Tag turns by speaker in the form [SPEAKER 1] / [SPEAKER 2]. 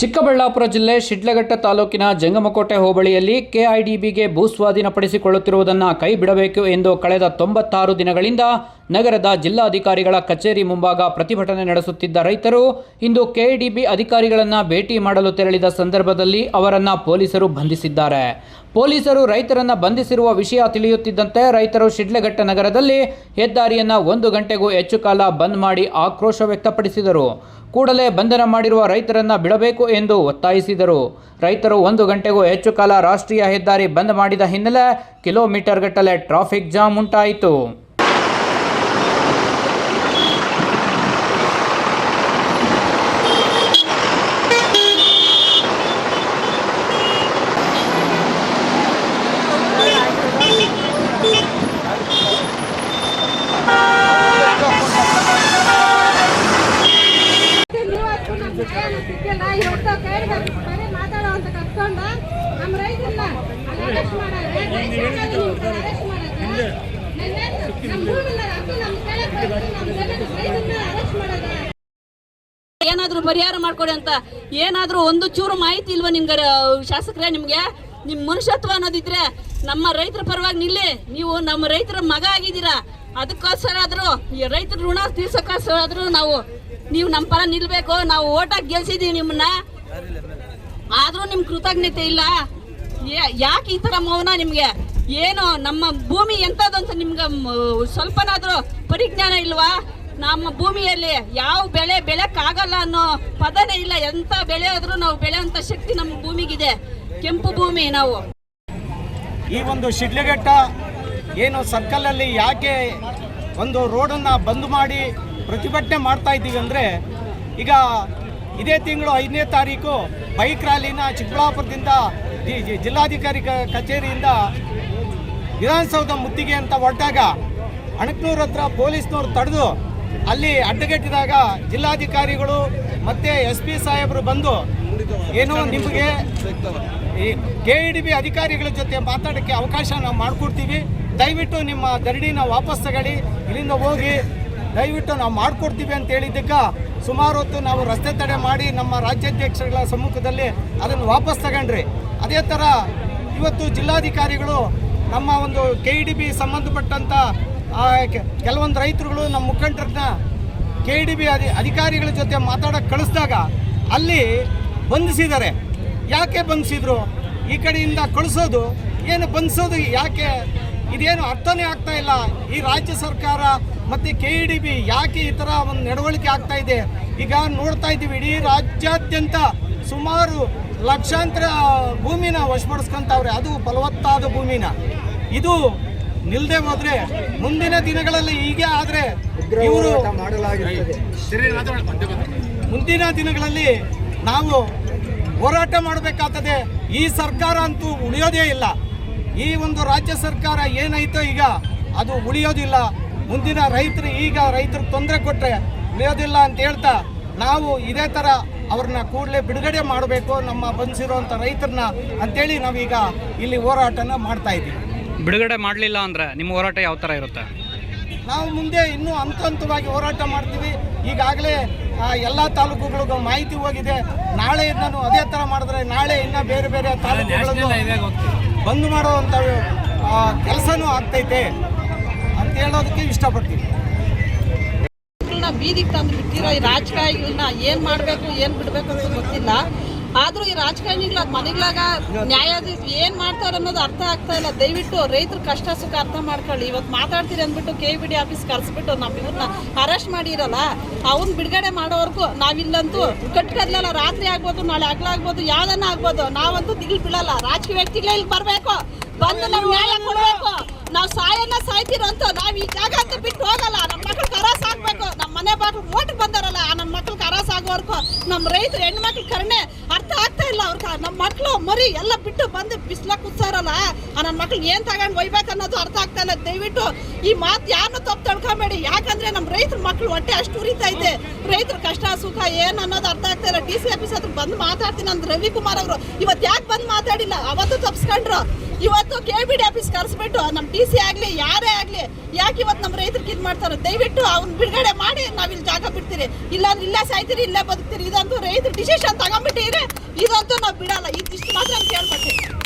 [SPEAKER 1] ಚಿಕ್ಕಬಳ್ಳಾಪುರ ಜಿಲ್ಲೆ ಶಿಡ್ಲಘಟ್ಟ ತಾಲೂಕಿನ ಜಂಗಮಕೋಟೆ ಹೋಬಳಿಯಲ್ಲಿ ಕೆಐಡಿಬಿಗೆ ಭೂ ಸ್ವಾಧೀನಪಡಿಸಿಕೊಳ್ಳುತ್ತಿರುವುದನ್ನು ಕೈಬಿಡಬೇಕು ಎಂದು ಕಳೆದ 96 ದಿನಗಳಿಂದ ನಗರದ ಜಿಲ್ಲಾಧಿಕಾರಿಗಳ ಕಚೇರಿ ಮುಂಭಾಗ ಪ್ರತಿಭಟನೆ ನಡೆಸುತ್ತಿದ್ದ ರೈತರು ಇಂದು ಕೆಐಡಿಬಿ ಅಧಿಕಾರಿಗಳನ್ನು ಭೇಟಿ ಮಾಡಲು ತೆರಳಿದ ಸಂದರ್ಭದಲ್ಲಿ ಅವರನ್ನು ಪೊಲೀಸರು ಬಂಧಿಸಿದ್ದಾರೆ. ಪೊಲೀಸರು ರೈತರನ್ನು ಬಂಧಿಸಿರುವ ವಿಷಯ ತಿಳಿಯುತ್ತಿದ್ದಂತೆ ರೈತರು ಶಿಡ್ಲಘಟ್ಟ ನಗರದಲ್ಲಿ ಹೆದ್ದಾರಿಯನ್ನು 1 ಗಂಟೆಗೂ ಹೆಚ್ಚು ಕಾಲ ಬಂದ್ ಮಾಡಿ ಆಕ್ರೋಶ ವ್ಯಕ್ತಪಡಿಸಿದರು. ಕೂಡಲೇ ಬಂಧನ ಮಾಡಿರುವ ರೈತರನ್ನು ಬಿಡಬೇಕು ಎಂದು ಒತ್ತಾಯಿಸಿದರು. ರೈತರು 1 ಗಂಟೆಗೂ ಹೆಚ್ಚು ಕಾಲ ರಾಷ್ಟ್ರೀಯ ಹೆದ್ದಾರಿ ಬಂದ್ ಮಾಡಿದ ಹಿನ್ನೆಲೆ ಕಿಲೋಮೀಟರ್ ಗಟ್ಟಲೆ ಟ್ರಾಫಿಕ್ ಜಾಮ್ ಉಂಟಾಯಿತು.
[SPEAKER 2] ಏನಾದ್ರೂ ಪರಿಹಾರ ಮಾಡ್ಕೊಡಿ ಅಂತ ಏನಾದ್ರೂ ಒಂದು ಚೂರು ಮಾಹಿತಿ ಇಲ್ವಾ ನಿಮ್ಗೆ ಶಾಸಕರೇ? ನಿಮ್ಗೆ ನಿಮ್ ಮನುಷ್ಯತ್ವ ಅನ್ನೋದಿದ್ರೆ ನಮ್ಮ ರೈತರ ಪರವಾಗಿ ನಿಲ್ಲಿ. ನೀವು ನಮ್ಮ ರೈತರ ಮಗ ಆಗಿದ್ದೀರಾ. ಅದಕ್ಕೋಸ್ಕರ ಆದ್ರೂ ಈ ರೈತರ ಋಣ ತೀರ್ಸೋಕ್ಕೋಸ್ಕರ ಆದ್ರೂ ನೀವು ನಮ್ಮ ಪರ ನಿಲ್ಬೇಕು. ನಾವು ಓಟಾಗಿ ಗೆಲ್ಸಿದೀವಿ ನಿಮ್ಮನ್ನ, ಆದ್ರೂ ನಿಮ್ ಕೃತಜ್ಞತೆ ಇಲ್ಲ. ಯಾಕೆ ಈ ತರ ಮೌನ? ನಿಮ್ಗೆ ಏನು ನಮ್ಮ ಭೂಮಿ ಎಂತದಂತ ನಿಮ್ಗೆ ಸ್ವಲ್ಪನಾದ್ರೂ ಪರಿಜ್ಞಾನ ಇಲ್ವಾ? ನಮ್ಮ ಭೂಮಿಯಲ್ಲಿ ಯಾವ ಬೆಳೆ ಬೆಳೆಕ್ಕಾಗಲ್ಲ ಅನ್ನೋ ಪದನೇ ಇಲ್ಲ. ಎಂತ ಬೆಳೆ ಆದ್ರೂ ನಾವು ಬೆಳೆಯುವಂತ ಶಕ್ತಿ ನಮ್ಮ ಭೂಮಿಗಿದೆ. ಕೆಂಪು ಭೂಮಿ ನಾವು.
[SPEAKER 3] ಈ ಒಂದು ಶಿಡ್ಲಘಟ್ಟ ಏನು ಸರ್ಕಲ್ ಅಲ್ಲಿ ಯಾಕೆ ಒಂದು ರೋಡನ್ನ ಬಂದ್ ಮಾಡಿ ಪ್ರತಿಭಟನೆ ಮಾಡ್ತಾ ಇದ್ದೀವಿ ಅಂದ್ರೆ, ಈಗ ಇದೇ ತಿಂಗಳು 5ನೇ ತಾರೀಕು ಬೈಕ್ ರ್ಯಾಲಿನ ಚಿಕ್ಕಬಳ್ಳಾಪುರದಿಂದ ಜಿಲ್ಲಾಧಿಕಾರಿ ಕಚೇರಿಯಿಂದ ವಿಧಾನಸೌಧ ಮುತ್ತಿಗೆ ಅಂತ ಹೊರಟಾಗ ಅಣಕನೂರು ಹತ್ರ ಪೊಲೀಸ್ನವ್ರು ತಡೆದು ಅಲ್ಲಿ ಅಡ್ಡಗಟ್ಟಿದಾಗ ಜಿಲ್ಲಾಧಿಕಾರಿಗಳು ಮತ್ತೆ SP ಸಾಹೇಬರು ಬಂದು ಏನೋ ನಿಮಗೆ ಈ ಕೆಐಡಿಬಿ ಅಧಿಕಾರಿಗಳ ಜೊತೆ ಮಾತಾಡೋಕ್ಕೆ ಅವಕಾಶ ನಾವು ಮಾಡಿಕೊಡ್ತೀವಿ, ದಯವಿಟ್ಟು ನಿಮ್ಮ ಧರಣಿನ ವಾಪಸ್ ತಗೊಳ್ಳಿ, ಇಲ್ಲಿಂದ ಹೋಗಿ ದಯವಿಟ್ಟು ನಾವು ಮಾಡಿಕೊಡ್ತೀವಿ ಅಂತ ಹೇಳಿದ್ದಕ್ಕೆ ಸುಮಾರು ಹೊತ್ತು ನಾವು ರಸ್ತೆ ತಡೆ ಮಾಡಿ ನಮ್ಮ ರಾಜ್ಯಾಧ್ಯಕ್ಷಗಳ ಸಮ್ಮುಖದಲ್ಲಿ ಅದನ್ನು ವಾಪಸ್ ತಗೊಂಡ್ರಿ. ಅದೇ ಥರ ಇವತ್ತು ಜಿಲ್ಲಾಧಿಕಾರಿಗಳು ನಮ್ಮ ಒಂದು ಕೆಐಡಿಬಿ ಸಂಬಂಧಪಟ್ಟಂಥ ಕೆಲವೊಂದು ರೈತರುಗಳು ನಮ್ಮ ಮುಖಂಡರನ್ನ ಕೆಐಡಿಬಿ ಅಧಿಕಾರಿಗಳ ಜೊತೆ ಮಾತಾಡೋಕ್ಕೆ ಕಳಿಸಿದಾಗ ಅಲ್ಲಿ ಬಂಧಿಸಿದ್ದಾರೆ. ಯಾಕೆ ಬಂಧಿಸಿದ್ರು? ಈ ಕಡೆಯಿಂದ ಕಳಿಸೋದು ಏನು, ಬಂಧಿಸೋದು ಯಾಕೆ? ಇದೇನು ಅರ್ಥನೇ ಆಗ್ತಾ ಇಲ್ಲ. ಈ ರಾಜ್ಯ ಸರ್ಕಾರ ಮತ್ತು ಕೆಐಡಿಬಿ ಯಾಕೆ ಈ ಥರ ಒಂದು ನಡವಳಿಕೆ ಆಗ್ತಾ ಇದೆ? ಈಗ ನೋಡ್ತಾ ಇದ್ದೀವಿ, ಇಡೀ ರಾಜ್ಯಾದ್ಯಂತ ಸುಮಾರು ಲಕ್ಷಾಂತರ ಭೂಮಿನ ವಶಪಡಿಸ್ಕೊಂತವ್ರೆ, ಅದು ಫಲವತ್ತಾದ ಭೂಮಿನ. ಇದು ನಿಲ್ಲದೆ ಹೋದ್ರೆ ಮುಂದಿನ ದಿನಗಳಲ್ಲಿ ಹೀಗೆ ಆದರೆ ಇವರು ಮುಂದಿನ ದಿನಗಳಲ್ಲಿ ನಾವು ಹೋರಾಟ ಮಾಡಬೇಕಾಗ್ತದೆ. ಈ ಸರ್ಕಾರ ಅಂತೂ ಉಳಿಯೋದೇ ಇಲ್ಲ. ಈ ಒಂದು ರಾಜ್ಯ ಸರ್ಕಾರ ಏನಾಯ್ತೋ ಈಗ ಅದು ಉಳಿಯೋದಿಲ್ಲ. ಮುಂದಿನ ರೈತರಿಗೆ ತೊಂದರೆ ಕೊಟ್ಟರೆ ಉಳಿಯೋದಿಲ್ಲ ಅಂತ ಹೇಳ್ತಾ ನಾವು ಇದೇ ಥರ ಅವ್ರನ್ನ ಕೂಡಲೇ ಬಿಡುಗಡೆ ಮಾಡಬೇಕು, ನಮ್ಮ ಬಂಧಿಸಿರುವಂಥ ರೈತರನ್ನ ಅಂತೇಳಿ ನಾವೀಗ ಇಲ್ಲಿ ಹೋರಾಟನ ಮಾಡ್ತಾ ಇದ್ದೀವಿ.
[SPEAKER 1] ಬಿಡುಗಡೆ ಮಾಡಲಿಲ್ಲ ಅಂದರೆ ನಿಮ್ಮ ಹೋರಾಟ ಯಾವ ಥರ ಇರುತ್ತೆ?
[SPEAKER 3] ನಾವು ಮುಂದೆ ಇನ್ನೂ ಹಂತವಾಗಿ ಹೋರಾಟ ಮಾಡ್ತೀವಿ. ಈಗಾಗಲೇ ಎಲ್ಲ ತಾಲೂಕುಗಳಿಗೂ ಮಾಹಿತಿ ಹೋಗಿದೆ. ನಾಳೆ ನಾನು ಅದೇ ಥರ ಮಾಡಿದ್ರೆ ನಾಳೆ ಇನ್ನೂ ಬೇರೆ ಬೇರೆ ತಾಲೂಕುಗಳನ್ನು ಬಂದ್ ಮಾಡುವಂಥ ಕೆಲಸನೂ ಆಗ್ತೈತೆ ಅಂತ ಹೇಳೋದಕ್ಕೆ ಇಷ್ಟಪಡ್ತೀವಿ.
[SPEAKER 2] ಬೀದಿಗೆ ತಂದು ಬಿಟ್ಟಿರೋ ಈ ರಾಜಕಾರಣಿಗಳನ್ನ ಏನ್ ಮಾಡ್ಬೇಕು ಏನ್ ಬಿಡ್ಬೇಕು ಅಂತ ಗೊತ್ತಿಲ್ಲ. ಆದ್ರೂ ಈ ರಾಜಕಾರಣಿಗಳ ಮನೆಗಳಾಗ ನ್ಯಾಯಾಧೀಶ ಏನ್ ಮಾಡ್ತಾರೆ ಅನ್ನೋದು ಅರ್ಥ ಆಗ್ತಾ ಇಲ್ಲ. ದಯವಿಟ್ಟು ರೈತರ ಕಷ್ಟ ಸುಖ ಅರ್ಥ ಮಾಡ್ಕೊಳ್ಳಿ. ಇವತ್ತು ಮಾತಾಡ್ತೀರಿ ಅಂದ್ಬಿಟ್ಟು KBD ಆಫೀಸ್ ಕರೆಸ್ಬಿಟ್ಟು ನಾವು ಇವ್ರನ್ನ ಅರೆಸ್ಟ್ ಮಾಡಿರಲ್ಲ, ಅವ್ನ ಬಿಡುಗಡೆ ಮಾಡೋವರೆಗೂ ನಾವಿಲ್ಲಂತೂ ಕಟ್ಕದ್ಲಲ್ಲ. ರಾತ್ರಿ ಆಗ್ಬೋದು, ನಾಳೆ ಆಗ್ಲಾಗ್ಬೋದು, ಯಾವ್ದನ್ನ ಆಗ್ಬೋದು, ನಾವಂತೂ ದಿಗಿಲ್ ಬೀಳಲ್ಲ. ರಾಜಕೀಯ ವ್ಯಕ್ತಿಗಳೇ ಇಲ್ಲಿ ಬರ್ಬೇಕು, ಬಂದು ನಾವು ನ್ಯಾಯ ಕೊಡ್ಬೇಕು. ನಾವು ಸಾಯ್ತಿರೋಂತ ನಾವ್ ಈ ಜಾಗ ಅಂತ ಬಿಟ್ಟು ಹೋಗಲ್ಲ. ನಮ್ಮ ಮಕ್ಳು ಕರಾಸ್ ಆಗ್ಬೇಕು. ನಮ್ಮ ಮನೆ ಬಾಗಿಲು ಓಟಿಗೆ ಬಂದಾರಲ್ಲ, ನಮ್ಮ ಮಕ್ಳು ಕರಾಸ್ ಆಗೋವರೆಗೂ ನಮ್ಮ ರೈತರು ಹೆಣ್ಮಕ್ಳು ಕರ್ಣೆ ಅರ್ಥ ಆಗ್ತಾ ಇಲ್ಲ. ಅವ್ರ ನಮ್ಮ ಮಕ್ಳು ಮರಿ ಎಲ್ಲ ಬಿಟ್ಟು ಬಂದು ಬಿಸ್ಲ ಕೂತಾರಲ್ಲ, ನನ್ನ ಮಕ್ಳು ಏನ್ ತಗೊಂಡು ಒಯ್ಬೇಕು ಅನ್ನೋದು ಅರ್ಥ ಆಗ್ತಾ ಇಲ್ಲ. ದಯವಿಟ್ಟು ಈ ಮಾತು ಯಾರನ್ನೂ ತಪ್ಪು ತಡ್ಕೊಬೇಡಿ. ಯಾಕಂದ್ರೆ ನಮ್ಮ ರೈತರ ಮಕ್ಳು ಹೊಟ್ಟೆ ಅಷ್ಟು ಉರಿತಾ ಇದೆ. ರೈತರ ಕಷ್ಟ ಸುಖ ಏನ್ ಅನ್ನೋದು ಅರ್ಥ ಆಗ್ತಾ ಇಲ್ಲ. DC ಆಫೀಸ್ ಹತ್ರ ಬಂದು ಮಾತಾಡ್ತೀನಿ ಅಂದ್ ರವಿಕುಮಾರ್ ಅವರು ಇವತ್ತು ಯಾಕೆ ಬಂದು ಮಾತಾಡಿಲ್ಲ? ಅವತ್ತು ತಪ್ಪಿಸ್ಕೊಂಡ್ರು. ಇವತ್ತು KBD ಆಫೀಸ್ ಕರೆಸ್ಬಿಟ್ಟು ನಮ್ಮ TC ಆಗ್ಲಿ ಯಾರೇ ಆಗ್ಲಿ ಯಾಕೆ ಇವತ್ತು ನಮ್ಮ ರೈತರಿಗೆ ಇದು ಮಾಡ್ತಾರೆ? ದಯವಿಟ್ಟು ಅವ್ನ ಬಿಡುಗಡೆ ಮಾಡಿ ನಾವಿಲ್ಲಿ ಜಾಗ ಬಿಡ್ತೀರಿ. ಮಾಡ್ತೀರಿ, ಇಲ್ಲಾಂದ್ರೆ ಇಲ್ಲೇ ಸಾಯ್ತೀರಿ, ಇಲ್ಲೇ ಬದುಕ್ತೀರಿ. ಇದಂತೂ ರೈತರು ಡಿಸಿಷನ್ ತಗೊಂಡ್ಬಿಟ್ಟಿದ್ರೆ ಇದಂತೂ ನಾವು ಬಿಡಲ್ಲ. ಇದಿಷ್ಟು ಮಾತ್ರ ಅಂತ ಕೇಳ್ಕೊತೀವಿ.